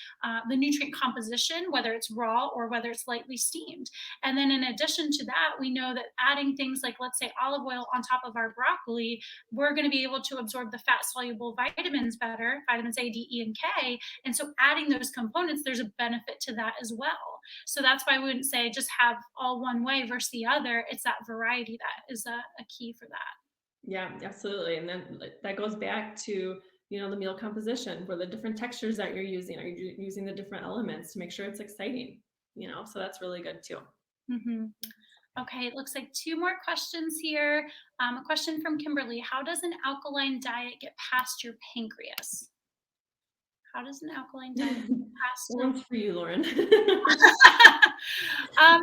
the nutrient composition, whether it's raw or whether it's lightly steamed. And then in addition to that, we know that adding things like, let's say, olive oil on top of our broccoli, we're going to be able to absorb the fat soluble vitamins better, vitamins A, D, E, and K. And so adding those components, there's a benefit to that as well. So that's why I wouldn't say just have all one way versus the other. It's that variety that is a key for that. Yeah, absolutely. And then that goes back to, the meal composition for the different textures that you're using. Are you using the different elements to make sure it's exciting? So that's really good too. Mm-hmm. Okay, it looks like two more questions here. A question from Kimberly. How does an alkaline diet get past your pancreas? How does an alkaline diet get past That the one's for you, Lauren.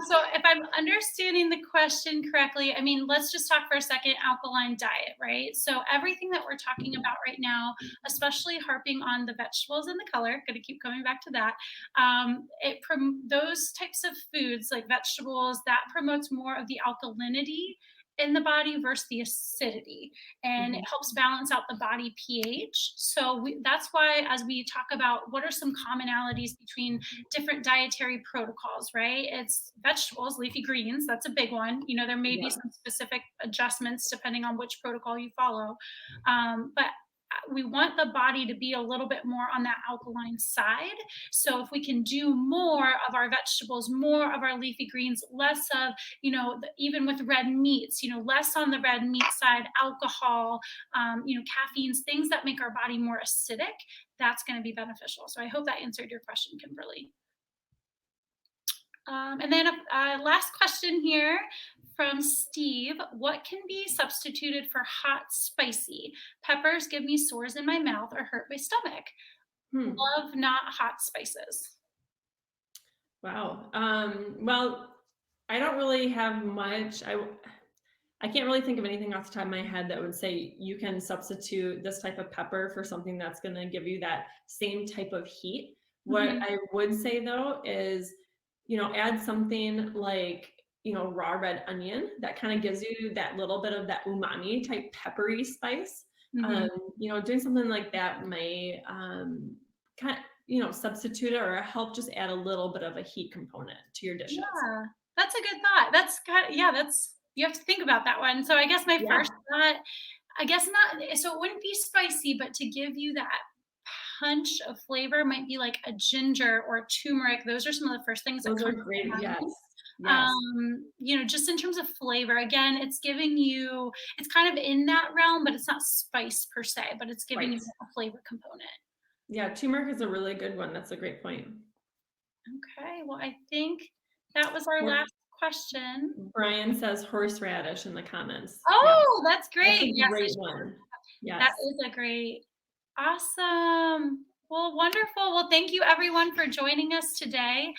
So if I'm understanding the question correctly, I mean, let's just talk for a second alkaline diet, right? So everything that we're talking about right now, especially harping on the vegetables and the color, going to keep coming back to that. Those types of foods like vegetables that promotes more of the alkalinity in the body versus the acidity, and it Mhm. helps balance out the body pH. So that's why, as we talk about what are some commonalities between different dietary protocols, right? It's vegetables, leafy greens, that's a big one. There may be Yep. some specific adjustments depending on which protocol you follow. But we want the body to be a little bit more on that alkaline side. So if we can do more of our vegetables, more of our leafy greens, less of, even with red meats, less on the red meat side, alcohol, caffeines, things that make our body more acidic, that's going to be beneficial. So I hope that answered your question, Kimberly. And then last question here from Steve. What can be substituted for hot spicy? Peppers give me sores in my mouth or hurt my stomach. Hmm. Love not hot spices. Wow. Well, I don't really have much. I can't really think of anything off the top of my head that would say you can substitute this type of pepper for something that's going to give you that same type of heat. What Mhm. I would say though is, add something like, raw red onion that kind of gives you that little bit of that umami type peppery spice. Mhm. Doing something like that may kind of, substitute it or help just add a little bit of a heat component to your dishes. Yeah, that's a good thought. Yeah, you have to think about that one. So I guess my Yeah, first thought, I guess not, so it wouldn't be spicy, but to give you that punch of flavor might be like a ginger or turmeric. Those are some of the first things that those come are to great. mind. Yes. Yes. Just in terms of flavor, again, it's kind of in that realm, but it's not spice per se, but it's giving Right. you a flavor component. Yeah, turmeric is a really good one. That's a great point. Okay, well, I think that was our Or last question. Brian says horseradish in the comments. Yeah, Oh, that's that's great. a Yes, great one. that Yes. is a great, awesome. Well, wonderful. Well, thank you everyone for joining us today.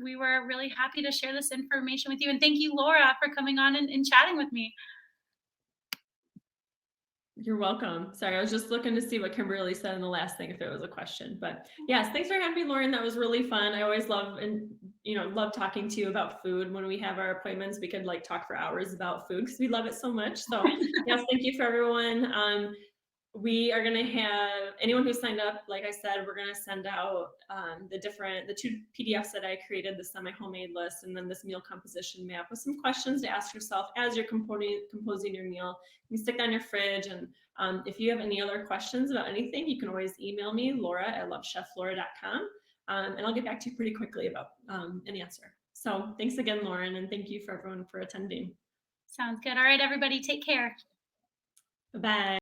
We were really happy to share this information with you. And thank you, Laura, for coming on and chatting with me. You're welcome. Sorry, I was just looking to see what Kimberly said in the last thing, if it was a question. But yes, thanks for having me, Lauren. That was really fun. I always love love talking to you about food. When we have our appointments, we could talk for hours about food because we love it so much. So yes, thank you for everyone. We are going to have anyone who signed up, like I said, we're going to send out the 2 PDFs that I created, the semi-homemade list, and then this meal composition map with some questions to ask yourself as you're composing your meal. You can stick that on your fridge. And if you have any other questions about anything, you can always email me, Laura@lovecheflaura.com, and I'll get back to you pretty quickly about an answer. So thanks again, Lauren, and thank you for everyone for attending. Sounds good. All right, everybody, take care. Bye-bye.